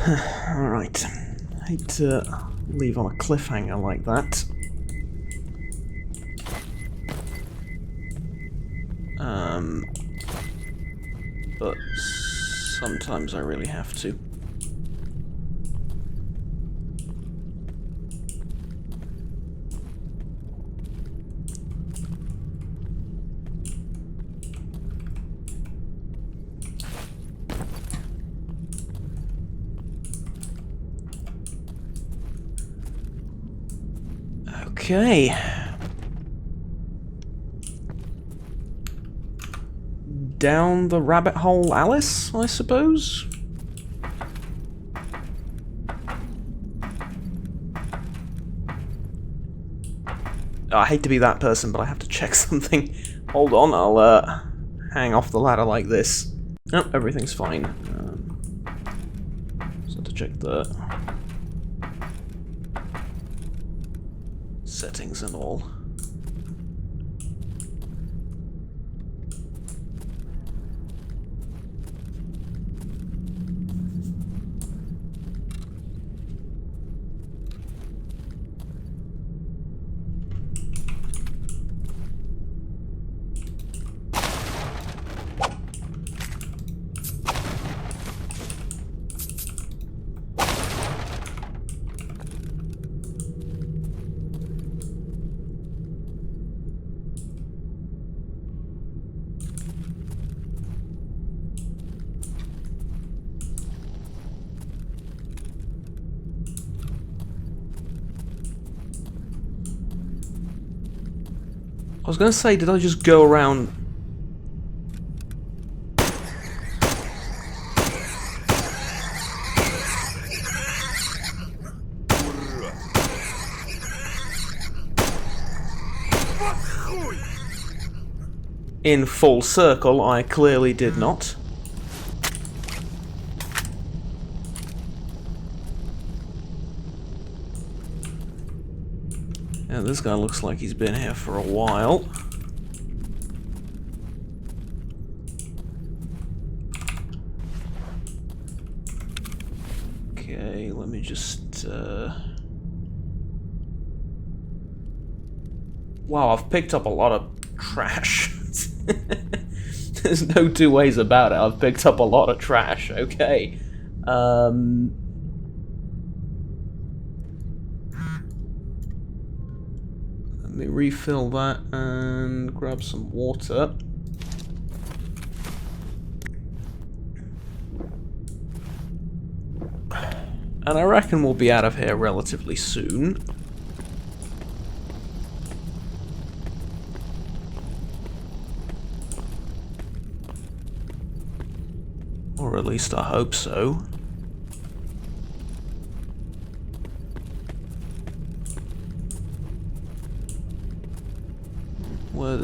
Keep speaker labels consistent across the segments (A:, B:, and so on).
A: Alright. Hate to leave on a cliffhanger like that. But sometimes I really have to. Okay. Down the rabbit hole, Alice, I suppose? Oh, I hate to be that person, but I have to check something. Hold on, I'll hang off the ladder like this. Oh, everything's fine. Just have to check the settings and all. I was gonna say, did I just go around... in full circle? I clearly did not. Yeah, this guy looks like he's been here for a while. Okay, let me just... Wow, I've picked up a lot of trash. There's no two ways about it. I've picked up a lot of trash. Okay. Let me refill that and grab some water. And I reckon we'll be out of here relatively soon. Or at least I hope so. Where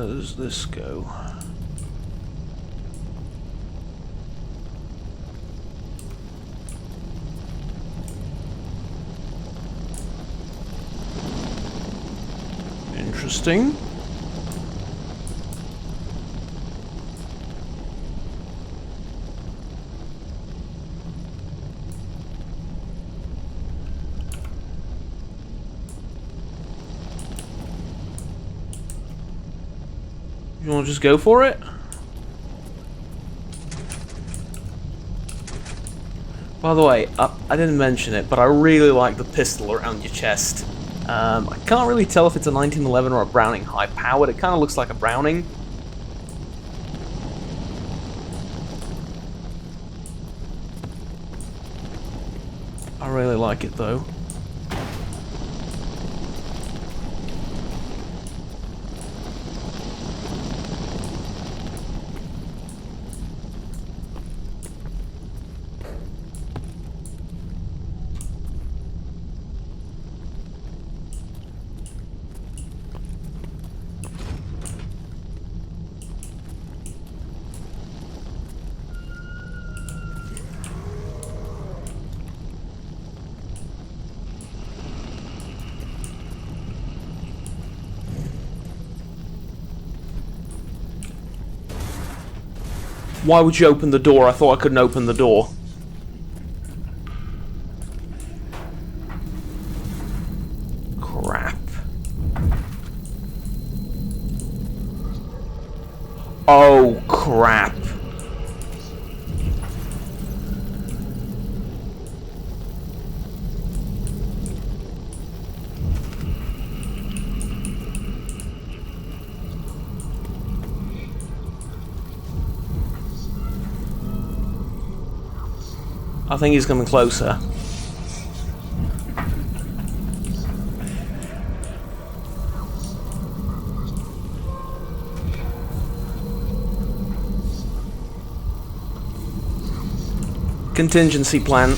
A: does this go? Interesting. You want to just go for it? By the way, I didn't mention it, but I really like the pistol around your chest. I can't really tell if it's a 1911 or a Browning high-powered. It kind of looks like a Browning. I really like it, though. Why would you open the door? I thought I couldn't open the door. I think he's coming closer. Contingency plan.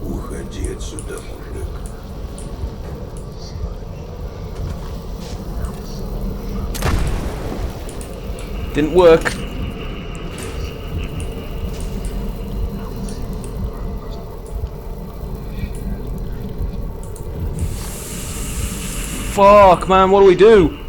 B: Уходи отсюда, мужик.
A: Didn't work. Fuck, man, what do we do?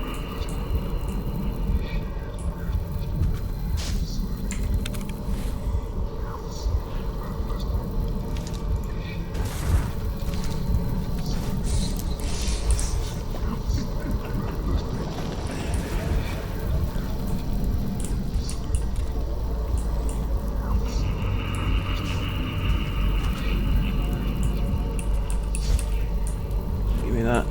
A: Give me that.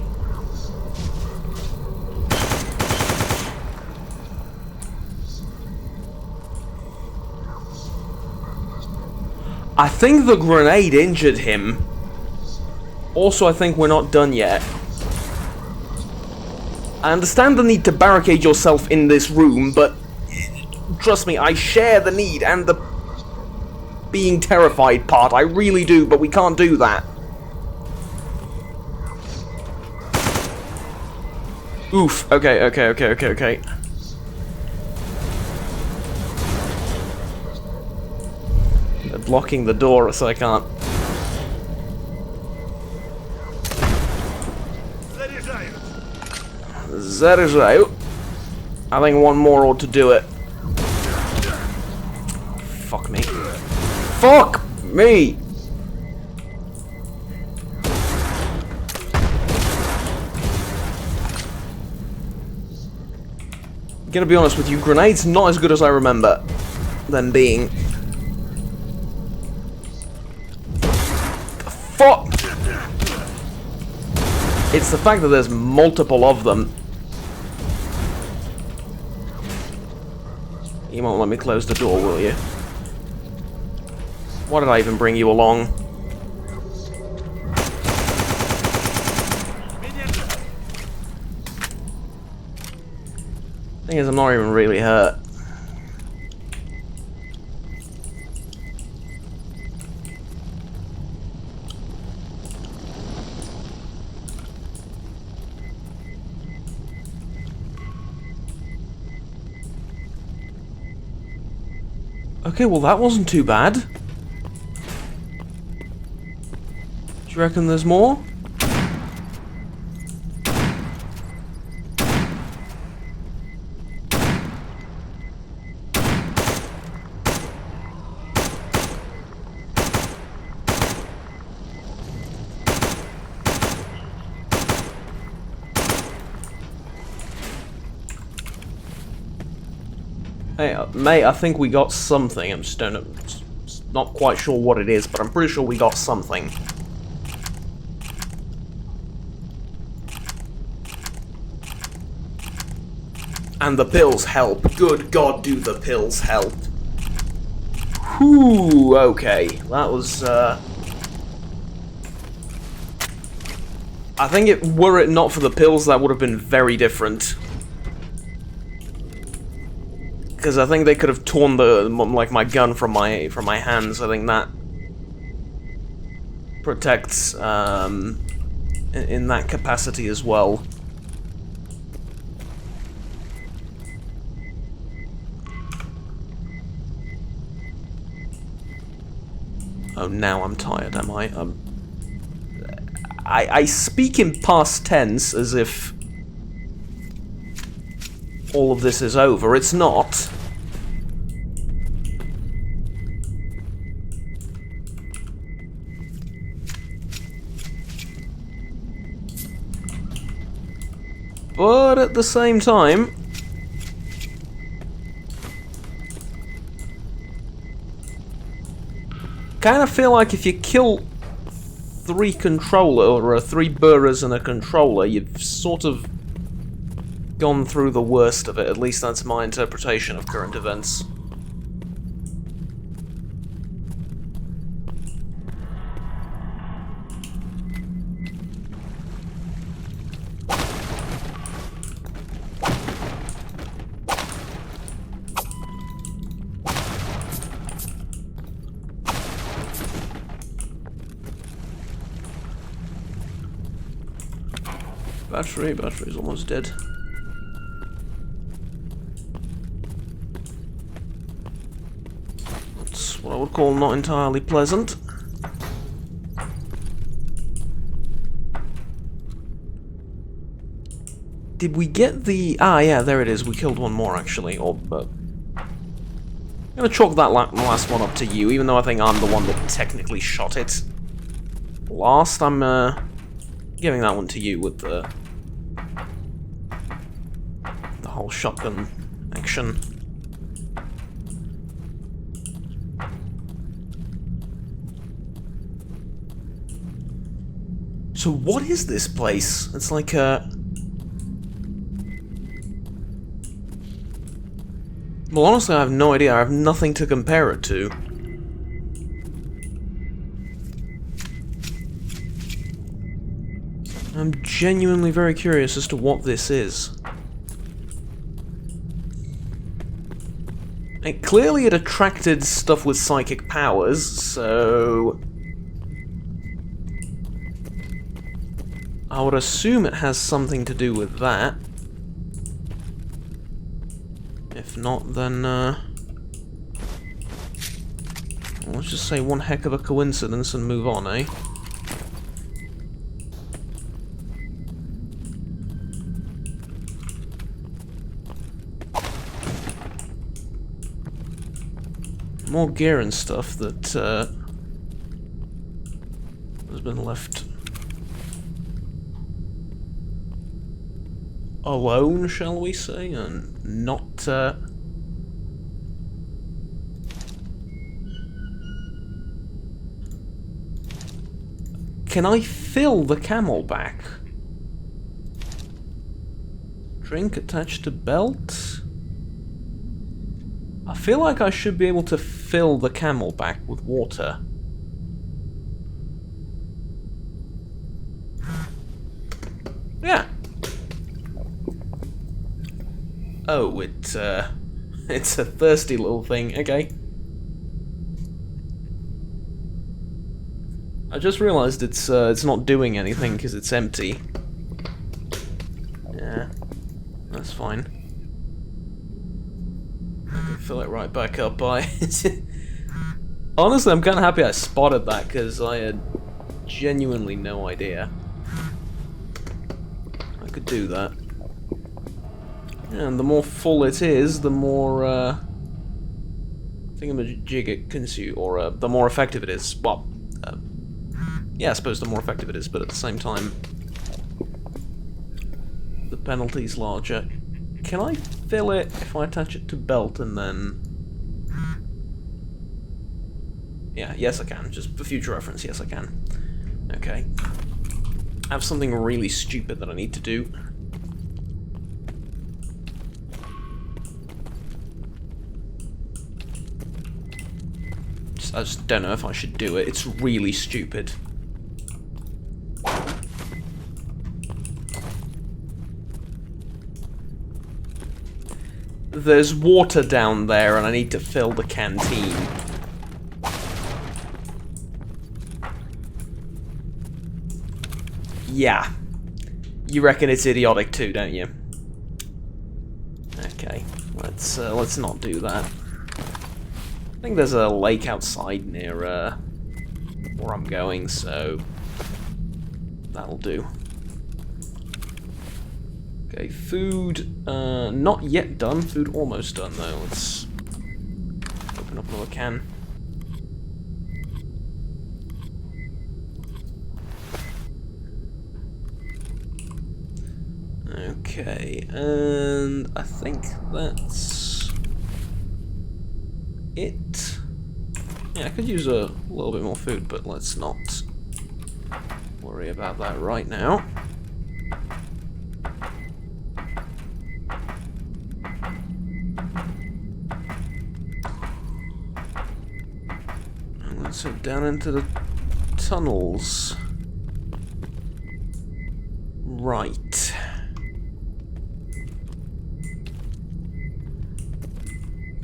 A: I think the grenade injured him. Also, I think we're not done yet. I understand the need to barricade yourself in this room, but trust me, I share the need and the being terrified part. I really do, but we can't do that. Oof. Okay. They're blocking the door, so I can't. Заряжаю. I think one more ought to do it. Fuck me. Fuck me! I'm gonna be honest with you, grenades not as good as I remember them being. Fuck! It's the fact that there's multiple of them. You won't let me close the door, will you? Why did I even bring you along? Thing is, I'm not even really hurt. Okay, well that wasn't too bad. Do you reckon there's more? Hey, mate, I think we got something. I'm just not quite sure what it is, but I'm pretty sure we got something. And the pills help. Good God, do the pills help. Whew, okay. That was, I think were it not for the pills, that would have been very different. Because I think they could have torn my gun from my hands. I think that protects in that capacity as well. Oh, now I'm tired, am I? I speak in past tense as if all of this is over. It's not. But at the same time, kind of feel like if you kill 3 controller, or 3 burras and a controller, you've sort of gone through the worst of it. At least that's my interpretation of current events. Battery's almost dead. That's what I would call not entirely pleasant. Did we get the... Ah, yeah, there it is. We killed one more, actually. I'm gonna chalk that last one up to you, even though I think I'm the one that technically shot it last. I'm giving that one to you with the whole shotgun action. So what is this place? It's like a... Well, honestly, I have no idea. I have nothing to compare it to. I'm genuinely very curious as to what this is. Clearly it attracted stuff with psychic powers, so... I would assume it has something to do with that. If not, then, let's just say one heck of a coincidence and move on, eh? More gear and stuff that has been left alone, shall we say, and not Can I fill the camel back? Drink attached to belt? I feel like I should be able to fill the camel back with water. Yeah. Oh, it's a thirsty little thing. Okay. I just realized it's not doing anything because it's empty. Yeah, that's fine. Fill it right back up by... Honestly, I'm kind of happy I spotted that, because I had genuinely no idea I could do that. And the more full it is, the more thingamajig it consumes, or the more effective it is. Well, yeah, I suppose the more effective it is, but at the same time, the penalty's larger. Can I fill it if I attach it to belt and then... Yeah, yes I can. Just for future reference, yes I can. Okay. I have something really stupid that I need to do. I just don't know if I should do it. It's really stupid. There's water down there and I need to fill the canteen. Yeah. You reckon it's idiotic too, don't you? Okay, let's not do that. I think there's a lake outside near where I'm going, so that'll do. Okay, food, not yet done. Food almost done, though. Let's open up another can. Okay, and I think that's it. Yeah, I could use a little bit more food, but let's not worry about that right now. And let's head down into the tunnels. Right.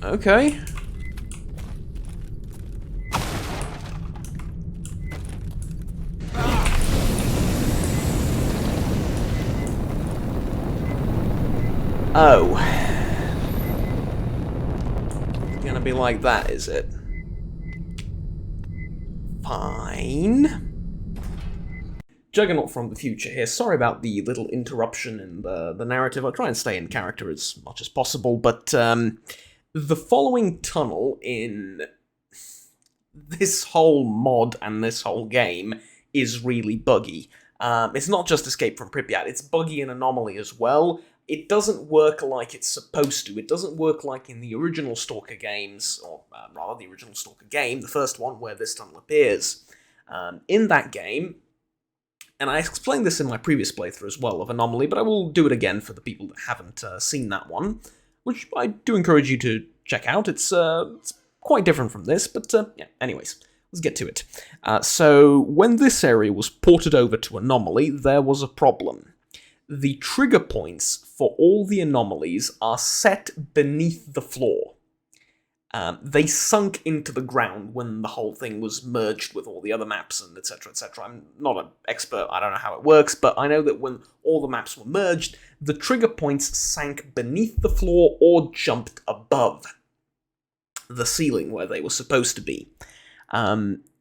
A: Okay. Oh. It's gonna be like that, is it? Fine. Juggernaut from the future here. Sorry about the little interruption in the narrative. I'll try and stay in character as much as possible, but the following tunnel in this whole mod and this whole game is really buggy. It's not just Escape from Pripyat, it's buggy and Anomaly as well. It doesn't work like it's supposed to. It doesn't work like in the original Stalker games, or rather the original Stalker game, the first one where this tunnel appears. In that game, and I explained this in my previous playthrough as well of Anomaly, but I will do it again for the people that haven't seen that one, which I do encourage you to check out. It's quite different from this, but yeah, anyways, let's get to it. So, when this area was ported over to Anomaly, there was a problem. The trigger points for all the anomalies are set beneath the floor. They sunk into the ground when the whole thing was merged with all the other maps and etc, etc. I'm not an expert, I don't know how it works, but I know that when all the maps were merged, the trigger points sank beneath the floor or jumped above the ceiling where they were supposed to be.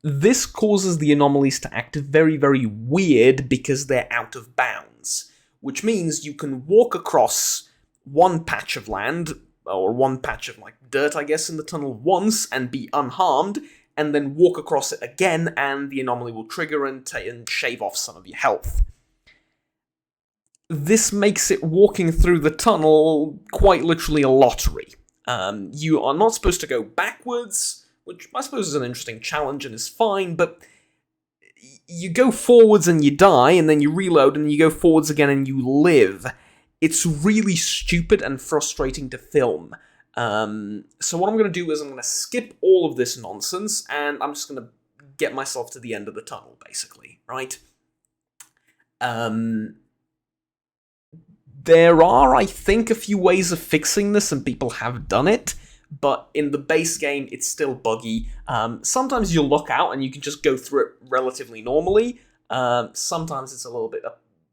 A: This causes the anomalies to act very, very weird because they're out of bounds, which means you can walk across one patch of land, or one patch of, like, dirt, I guess, in the tunnel once and be unharmed, and then walk across it again and the anomaly will trigger and shave off some of your health. This makes it walking through the tunnel quite literally a lottery. You are not supposed to go backwards, which I suppose is an interesting challenge and is fine, but you go forwards and you die, and then you reload and you go forwards again and you live. It's really stupid and frustrating to film. So what I'm going to do is I'm going to skip all of this nonsense, and I'm just going to get myself to the end of the tunnel, basically, right? There are, I think, a few ways of fixing this, and people have done it, but in the base game, it's still buggy. Sometimes you'll look out and you can just go through it relatively normally. Sometimes it's a little bit...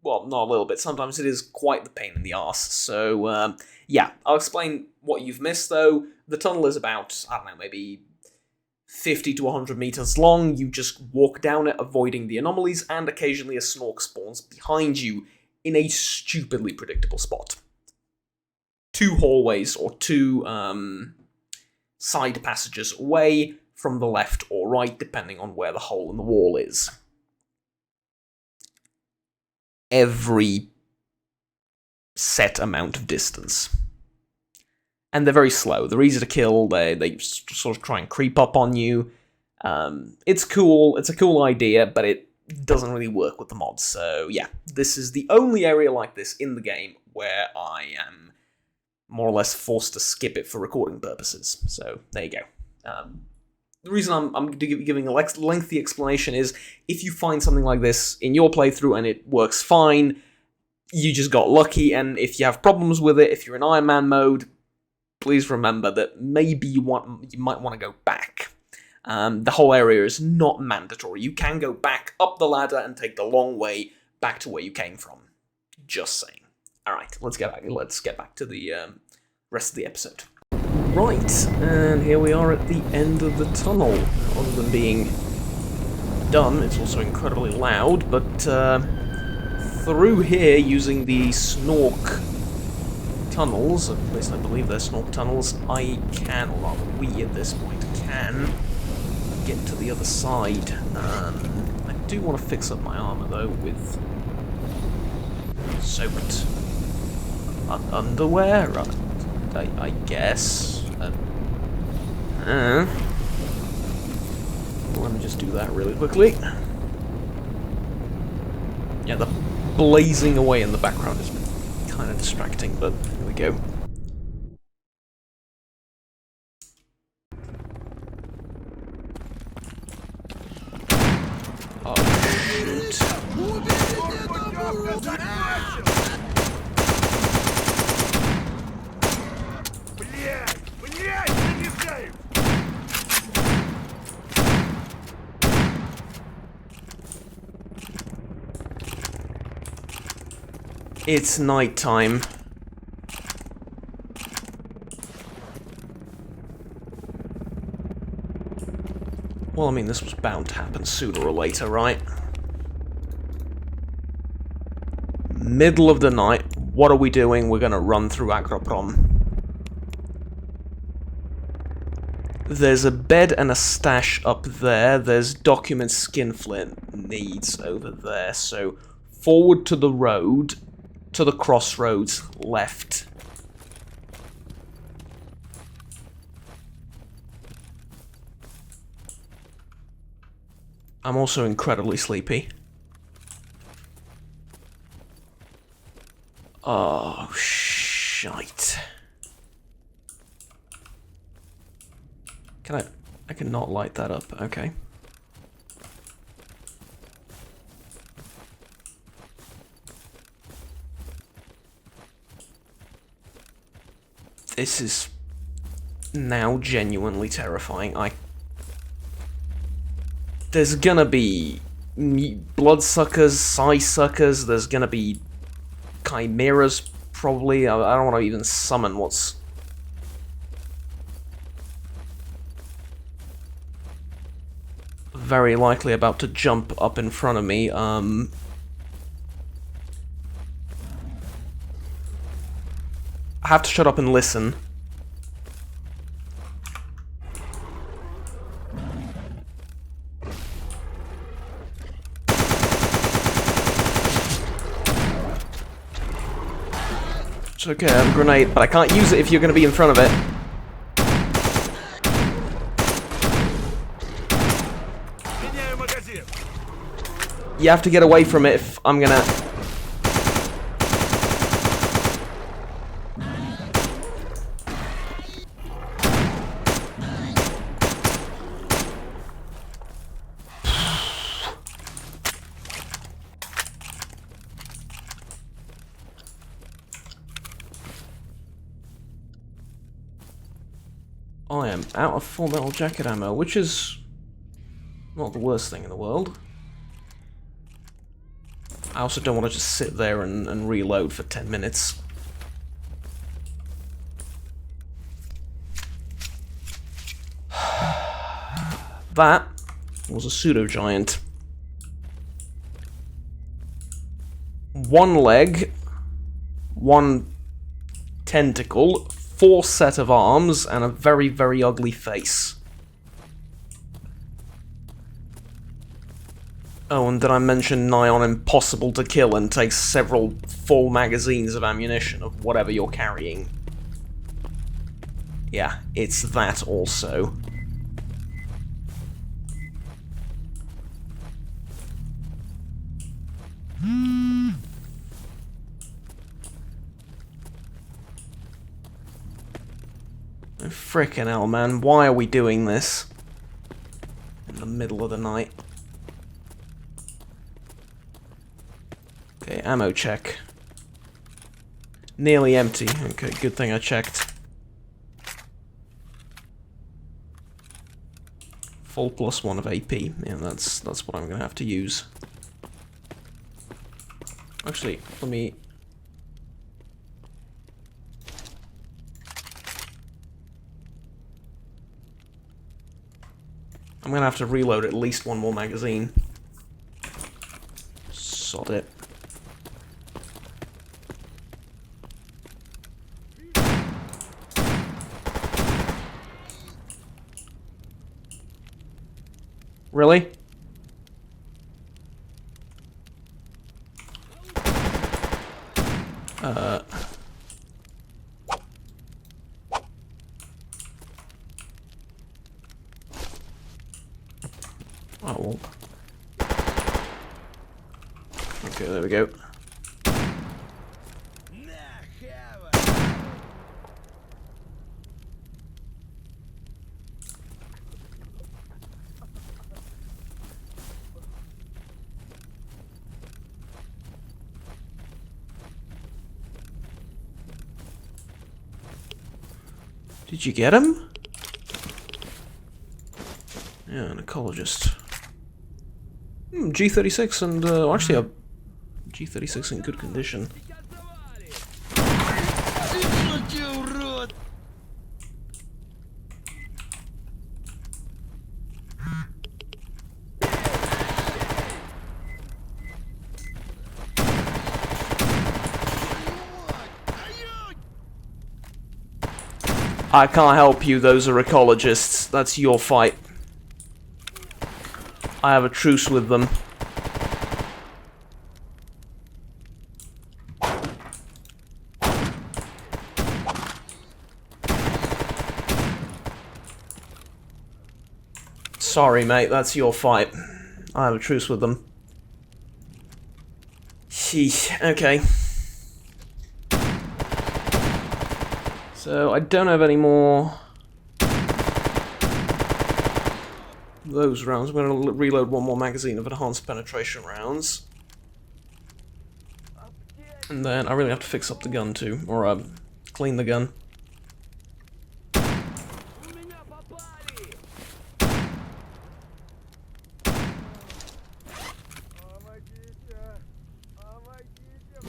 A: well, not a little bit, sometimes it is quite the pain in the arse. So, yeah, I'll explain what you've missed, though. The tunnel is about, I don't know, maybe 50 to 100 meters long. You just walk down it, avoiding the anomalies, and occasionally a snork spawns behind you in a stupidly predictable spot. 2 hallways, or 2 side passages away from the left or right, depending on where the hole in the wall is. Every set amount of distance. And they're very slow. They're easy to kill. They sort of try and creep up on you. It's cool. It's a cool idea, but it doesn't really work with the mods. So yeah, this is the only area like this in the game where I am more or less forced to skip it for recording purposes. So there you go. The reason I'm giving a lengthy explanation is, if you find something like this in your playthrough and it works fine, you just got lucky, and if you have problems with it, if you're in Iron Man mode, please remember that maybe you might want to go back. The whole area is not mandatory. You can go back up the ladder and take the long way back to where you came from. Just saying. Alright, let's get back to the rest of the episode. Right, and here we are at the end of the tunnel. Other than being done, it's also incredibly loud, but through here, using the snork tunnels, at least I believe they're snork tunnels, I can, or rather we at this point can, get to the other side. I do want to fix up my armor though with soaked underwear, I guess. let me just do that really quickly. Yeah, the blazing away in the background is kind of distracting, but here we go. Oh, shoot. It's nighttime. Well, I mean, this was bound to happen sooner or later, right? Middle of the night. What are we doing? We're gonna run through Agroprom. There's a bed and a stash up there. There's documents Skinflint needs over there. So, forward to the road, to the crossroads, left. I'm also incredibly sleepy. Oh, shite. Can I cannot light that up, okay. This is now genuinely terrifying. There's gonna be bloodsuckers, psy-suckers, there's gonna be chimeras, probably. I don't want to even summon what's... very likely about to jump up in front of me. I have to shut up and listen. It's okay, I have a grenade, but I can't use it if you're going to be in front of it. You have to get away from it if I'm gonna... I am out of full metal jacket ammo, which is not the worst thing in the world. I also don't want to just sit there and reload for 10 minutes. That was a pseudo-giant. One leg, one tentacle, 4 set of arms, and a very, very ugly face. Oh, and did I mention nigh on impossible to kill and takes several full magazines of ammunition of whatever you're carrying? Yeah, it's that also. Frickin' hell, man, why are we doing this? In the middle of the night. Okay, ammo check. Nearly empty. Okay, good thing I checked. Full +1 of AP. Yeah, that's what I'm gonna have to use. Actually, let me... I'm gonna have to reload at least one more magazine. Sod it. Really? Oh, well. Okay, there we go. Did you get him? Yeah, an ecologist. G36 and, actually a G36 in good condition. I can't help you, those are ecologists. That's your fight. I have a truce with them. Sorry, mate, that's your fight. I have a truce with them. Sheesh, okay. So, I don't have any more those rounds. I'm going to reload one more magazine of enhanced penetration rounds. And then I really have to fix up the gun too, or clean the gun.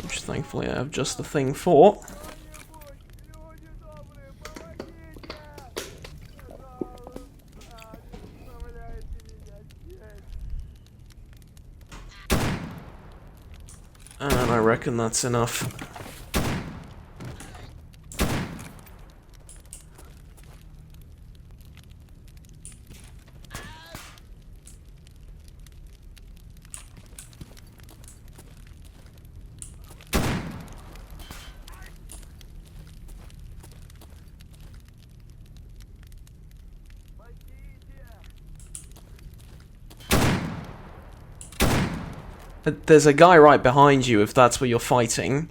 A: Which thankfully I have just the thing for. And I reckon that's enough. There's a guy right behind you if that's where you're fighting.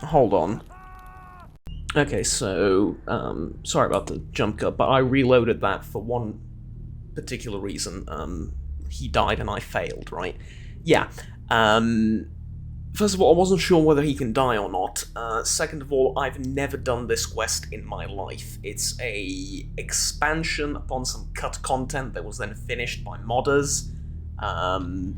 A: Hold on. Okay, so, sorry about the jump cut, but I reloaded that for one particular reason. He died and I failed, right? Yeah. First of all, I wasn't sure whether he can die or not. Second of all, I've never done this quest in my life. It's a expansion upon some cut content that was then finished by modders. And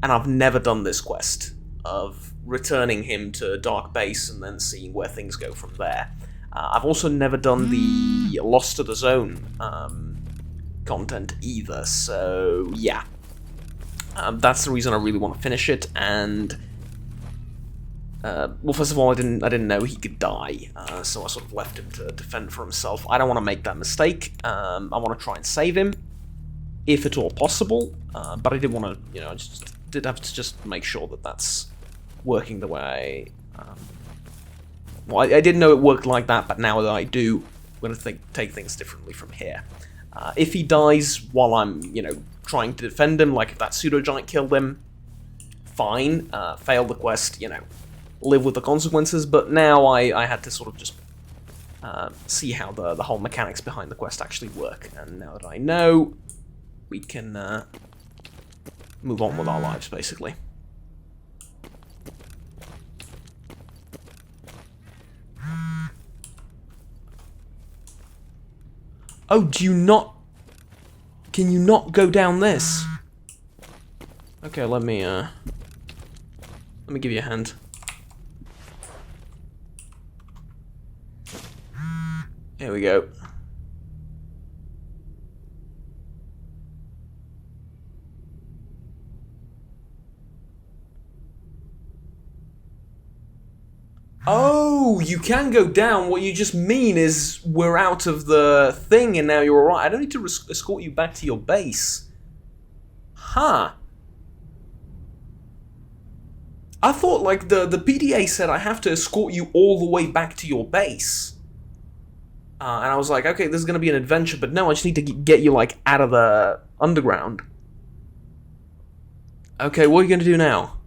A: I've never done this quest of returning him to Dark Base and then seeing where things go from there. I've also never done the Lost to the Zone content either, so yeah. That's the reason I really want to finish it, and well, first of all, I didn't know he could die, so I sort of left him to defend for himself. I don't want to make that mistake. I want to try and save him, if at all possible, but I did want to, you know, I just did have to just make sure that that's working the way. Well, I didn't know it worked like that, but now that I do, I'm going to take things differently from here. If he dies while I'm, you know, trying to defend him, like if that pseudo-giant killed him, fine, fail the quest, you know, live with the consequences, but now I had to sort of just see how the whole mechanics behind the quest actually work, and now that I know, we can move on with our lives, basically. Oh, do you not... Can you not go down this? Okay, let me give you a hand. Here we go. Oh, you can go down. What you just mean is we're out of the thing and now you're alright. I don't need to escort you back to your base. Aha! I thought, like, the PDA said I have to escort you all the way back to your base. And I was like, okay, this is gonna be an adventure, but no, I just need to get you, like, out of the underground. Okay, what are you gonna do now?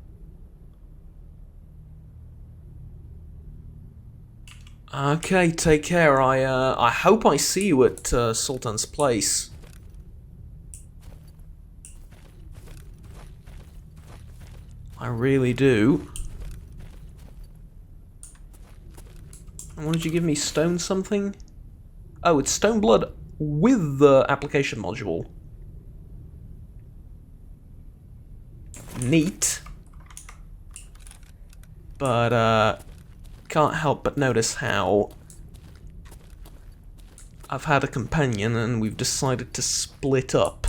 A: Okay, take care. I hope I see you at Sultan's place. I really do. And what did you give me? Stone something? Oh, it's stone blood with the application module. Neat. But, can't help but notice how I've had a companion and we've decided to split up.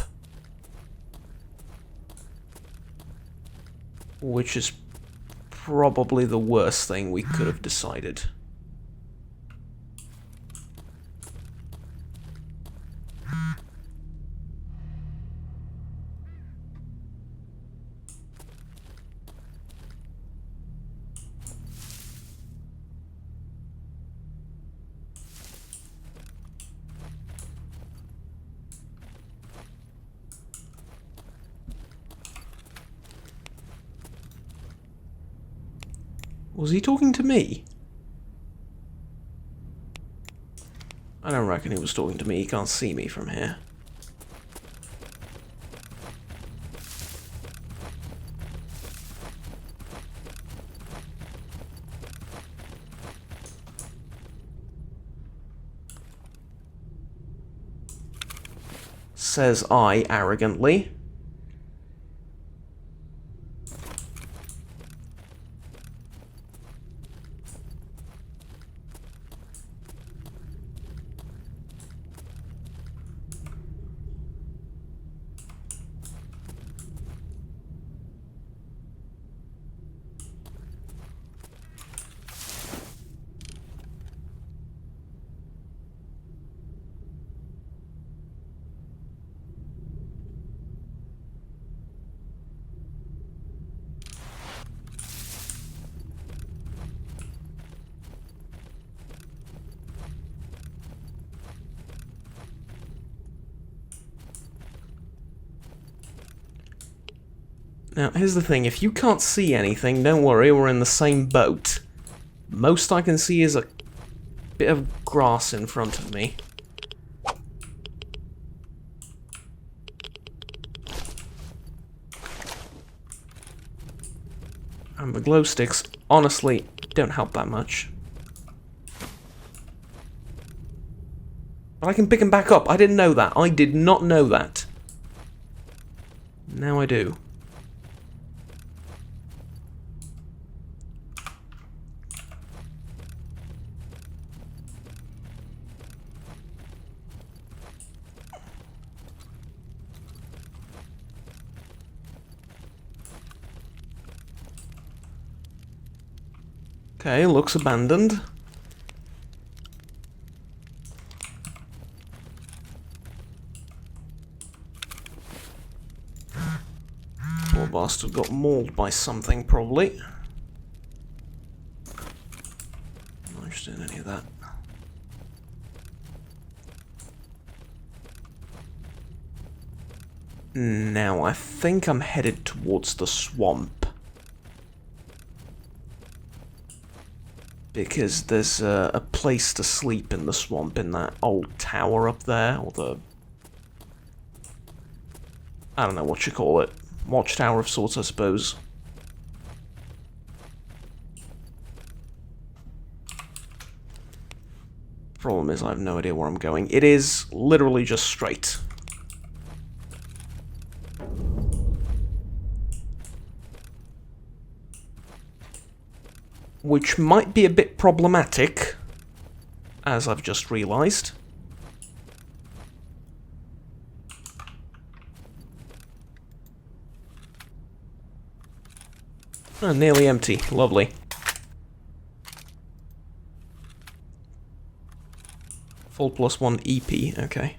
A: Which is probably the worst thing we could have decided. Was he talking to me? I don't reckon he was talking to me. He can't see me from here. Says I arrogantly. Now, here's the thing, if you can't see anything, don't worry, we're in the same boat. Most I can see is a bit of grass in front of me. And the glow sticks, honestly, don't help that much. But I can pick them back up, I didn't know that, I did not know that. Now I do. Okay, looks abandoned. Poor bastard got mauled by something, probably. Not interested in any of that. Now, I think I'm headed towards the swamp. Because there's a place to sleep in the swamp in that old tower up there, or the... I don't know what you call it. Watchtower of sorts, I suppose. Problem is, I have no idea where I'm going. It is literally just straight. Which might be a bit problematic, as I've just realised. Oh, nearly empty. Lovely. Full +1 EP, okay.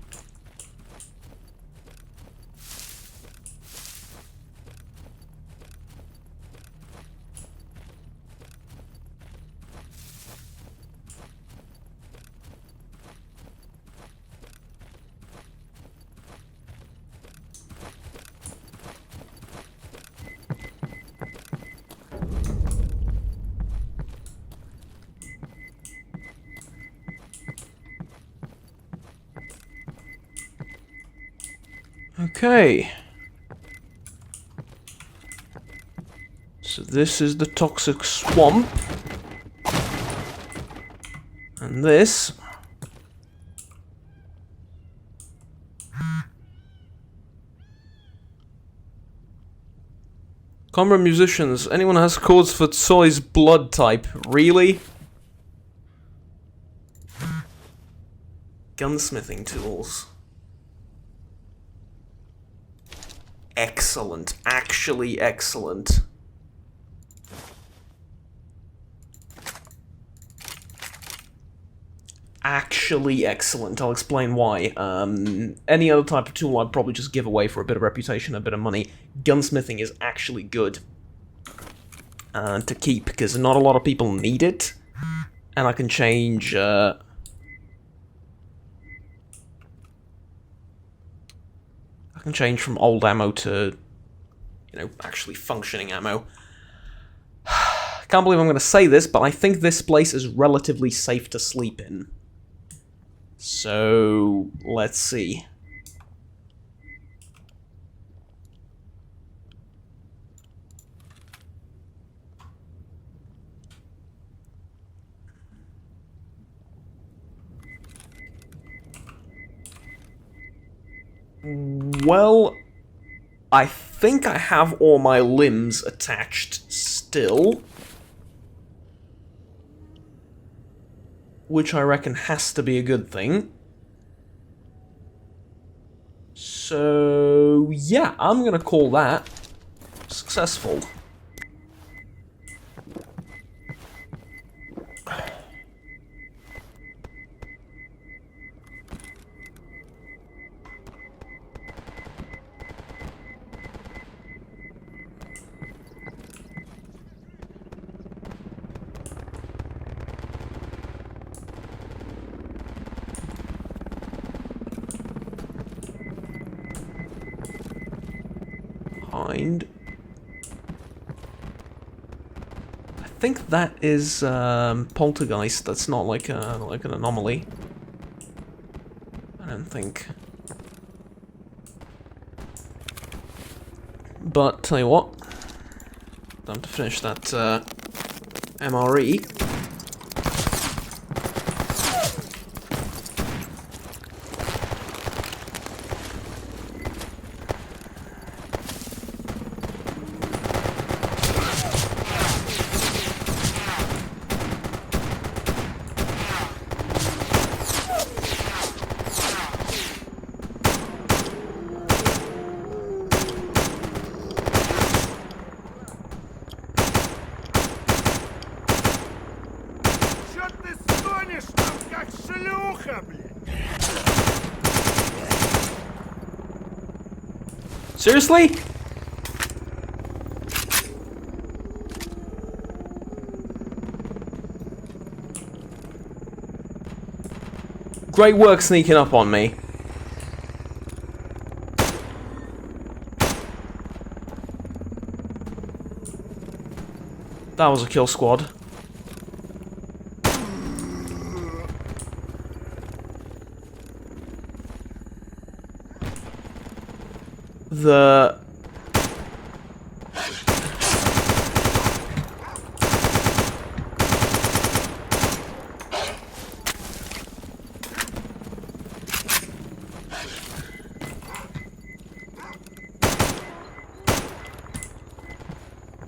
A: Okay. So this is the toxic swamp. And this... Comrade musicians, anyone has codes for Tsoi's blood type? Really? Gunsmithing tools. Excellent. Actually excellent. Actually excellent. I'll explain why. Any other type of tool I'd probably just give away for a bit of reputation, a bit of money. Gunsmithing is actually good to keep, because not a lot of people need it. And I can change... I can change from old ammo to, you know, actually functioning ammo. Can't believe I'm going to say this, but I think this place is relatively safe to sleep in. So, let's see. Well, I think I have all my limbs attached still. Which I reckon has to be a good thing. So, yeah, I'm gonna call that successful. I think that is poltergeist. That's not like like an anomaly. I don't think. But tell you what, time to finish that MRE. Seriously? Great work sneaking up on me. That was a kill squad.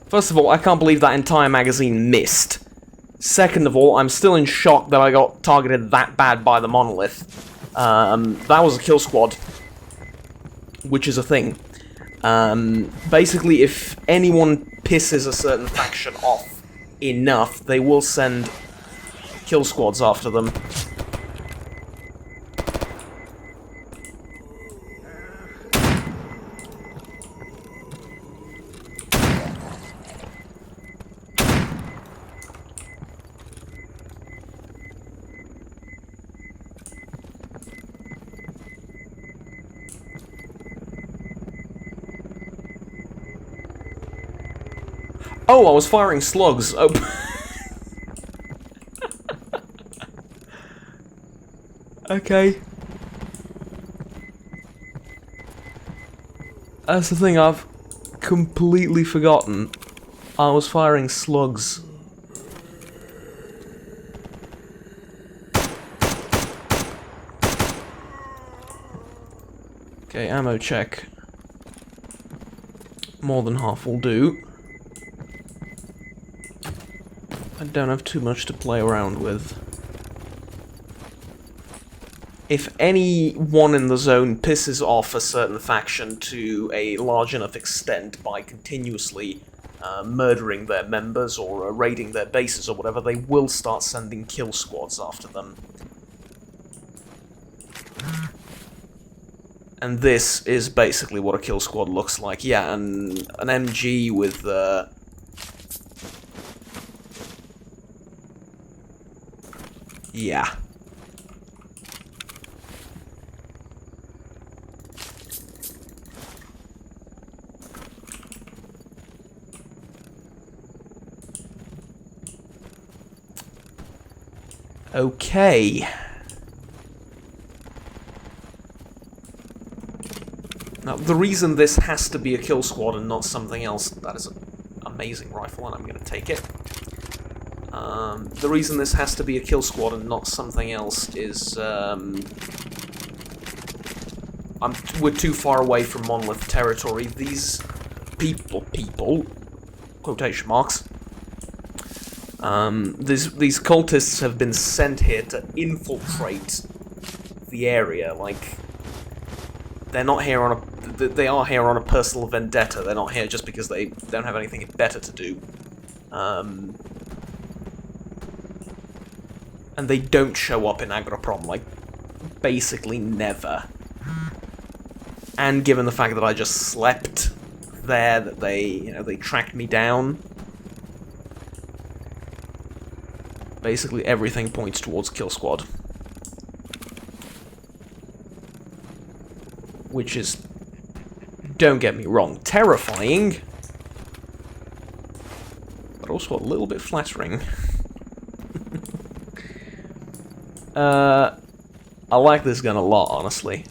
A: First of all, I can't believe that entire magazine missed. Second of all, I'm still in shock that I got targeted that bad by the monolith. That was a kill squad. Which is a thing. Basically, if anyone pisses a certain faction off enough, they will send kill squads after them. Oh, I was firing slugs. Oh. Okay. That's the thing, I've completely forgotten. I was firing slugs. Okay, ammo check. More than half will do. I don't have too much to play around with. If anyone in the zone pisses off a certain faction to a large enough extent by continuously murdering their members or raiding their bases or whatever, they will start sending kill squads after them. And this is basically what a kill squad looks like. Yeah, and an MG with yeah. Okay. Now, the reason this has to be a kill squad and not something else... That is an amazing rifle, and I'm going to take it. The reason this has to be a kill squad and not something else is... we're too far away from Monolith territory. These people, quotation marks, these cultists have been sent here to infiltrate the area. Like, they're not here on a... They are here on a personal vendetta. They're not here just because they don't have anything better to do. And they don't show up in Agroprom, like, basically never. And given the fact that I just slept there, that they tracked me down, basically everything points towards Kill Squad. Which is, don't get me wrong, terrifying, but also a little bit flattering. I like this gun a lot, honestly.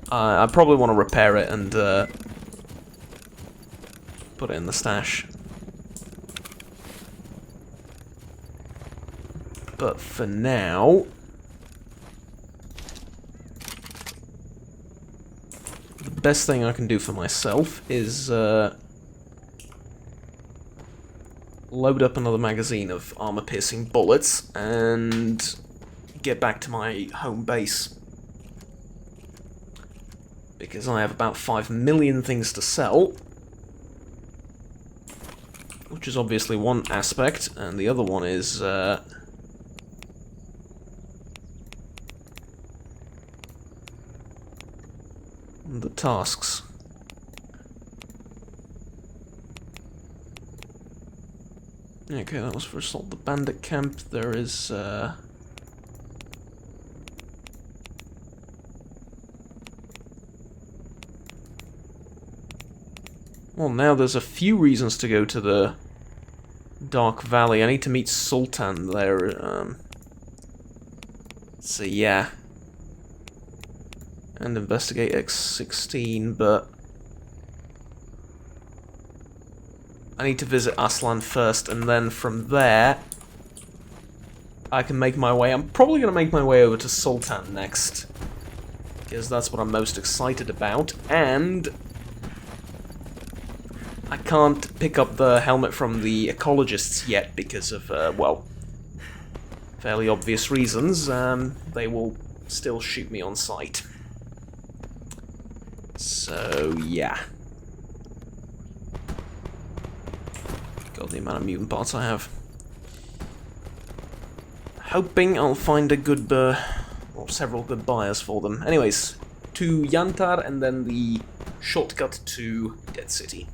A: I probably want to repair it and put it in the stash. But for now, the best thing I can do for myself is load up another magazine of armor-piercing bullets and get back to my home base. Because I have about 5 million things to sell. Which is obviously one aspect, and the other one is the tasks. Okay, that was for assault the bandit camp. There is well, now there's a few reasons to go to the Dark Valley. I need to meet Sultan there. So yeah. And investigate X16, but I need to visit Aslan first, and then from there I can make my way. I'm probably going to make my way over to Sultan next, because that's what I'm most excited about, and I can't pick up the helmet from the ecologists yet because of, well, fairly obvious reasons. They will still shoot me on sight. So, yeah. God, the amount of mutant parts I have. Hoping I'll find a good, or several good buyers for them. Anyways, to Yantar and then the shortcut to Dead City.